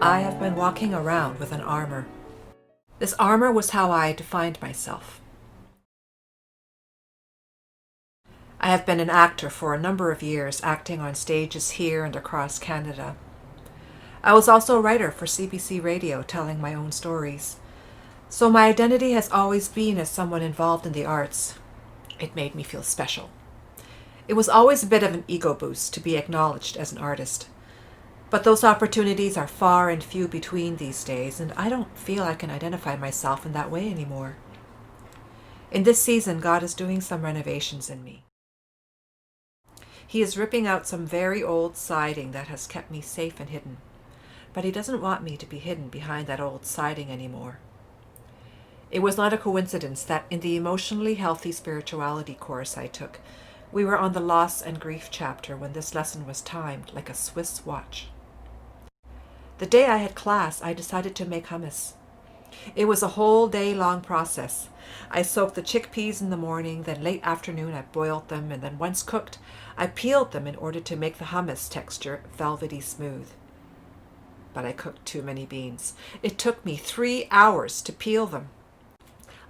I have been walking around with an armor. This armor was how I defined myself. I have been an actor for a number of years, acting on stages here and across Canada. I was also a writer for CBC Radio, telling my own stories. So my identity has always been as someone involved in the arts. It made me feel special. It was always a bit of an ego boost to be acknowledged as an artist. But those opportunities are far and few between these days, and I don't feel I can identify myself in that way anymore. In this season, God is doing some renovations in me. He is ripping out some very old siding that has kept me safe and hidden. But he doesn't want me to be hidden behind that old siding anymore. It was not a coincidence that in the emotionally healthy spirituality course I took, we were on the loss and grief chapter when this lesson was timed like a Swiss watch. The day I had class, I decided to make hummus. It was a whole day-long process. I soaked the chickpeas in the morning, then late afternoon I boiled them, and then once cooked, I peeled them in order to make the hummus texture velvety smooth. But I cooked too many beans. It took me 3 hours to peel them.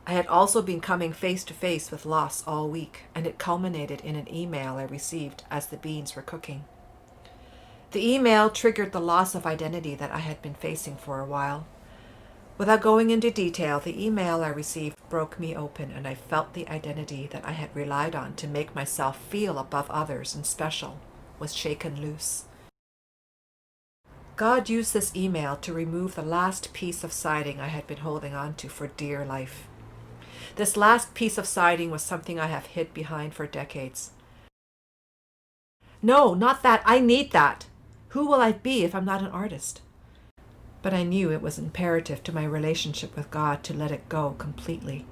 I had also been coming face to face with loss all week, and it culminated in an email I received as the beans were cooking. The email triggered the loss of identity that I had been facing for a while. Without going into detail, the email I received broke me open, and I felt the identity that I had relied on to make myself feel above others and special was shaken loose. God used this email to remove the last piece of siding I had been holding on to for dear life. This last piece of siding was something I have hid behind for decades. No, not that. I need that. Who will I be if I'm not an artist? But I knew it was imperative to my relationship with God to let it go completely.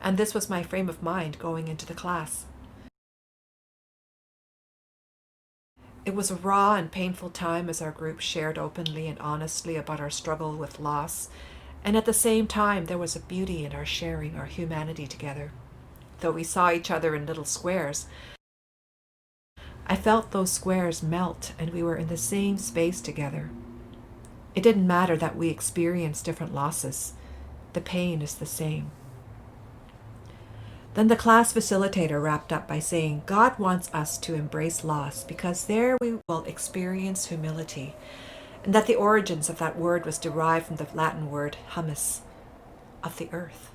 And this was my frame of mind going into the class. It was a raw and painful time as our group shared openly and honestly about our struggle with loss, and at the same time there was a beauty in our sharing our humanity together. Though we saw each other in little squares, I felt those squares melt and we were in the same space together. It didn't matter that we experienced different losses. The pain is the same. Then the class facilitator wrapped up by saying, God wants us to embrace loss because there we will experience humility, and that the origins of that word was derived from the Latin word hummus, of the earth.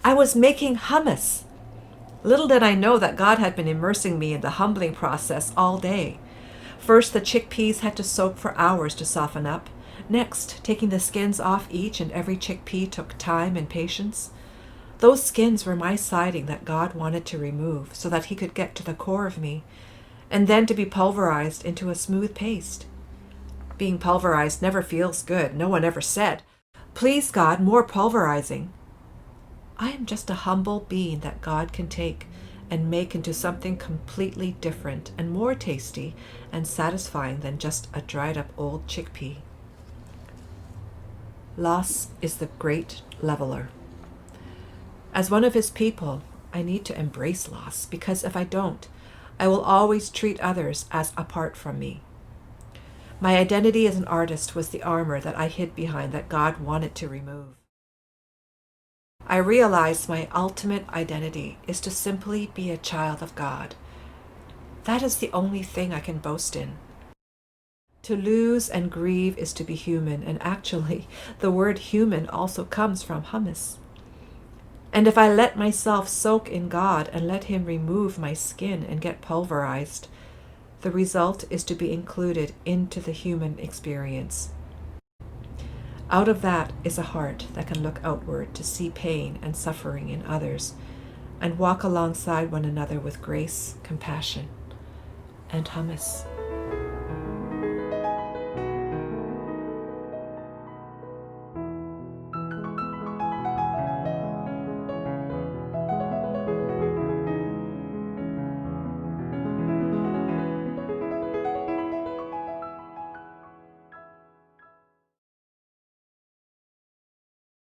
I was making hummus. Little did I know that God had been immersing me in the humbling process all day. First, the chickpeas had to soak for hours to soften up. Next, taking the skins off each and every chickpea took time and patience. Those skins were my siding that God wanted to remove so that he could get to the core of me, and then to be pulverized into a smooth paste. Being pulverized never feels good. No one ever said, "Please, God, more pulverizing." I am just a humble being that God can take and make into something completely different and more tasty and satisfying than just a dried up old chickpea. Loss is the great leveler. As one of his people, I need to embrace loss because if I don't, I will always treat others as apart from me. My identity as an artist was the armor that I hid behind that God wanted to remove. I realized my ultimate identity is to simply be a child of God. That is the only thing I can boast in. To lose and grieve is to be human, and actually, the word human also comes from hummus. And if I let myself soak in God and let him remove my skin and get pulverized, the result is to be included into the human experience. Out of that is a heart that can look outward to see pain and suffering in others and walk alongside one another with grace, compassion, and hummus.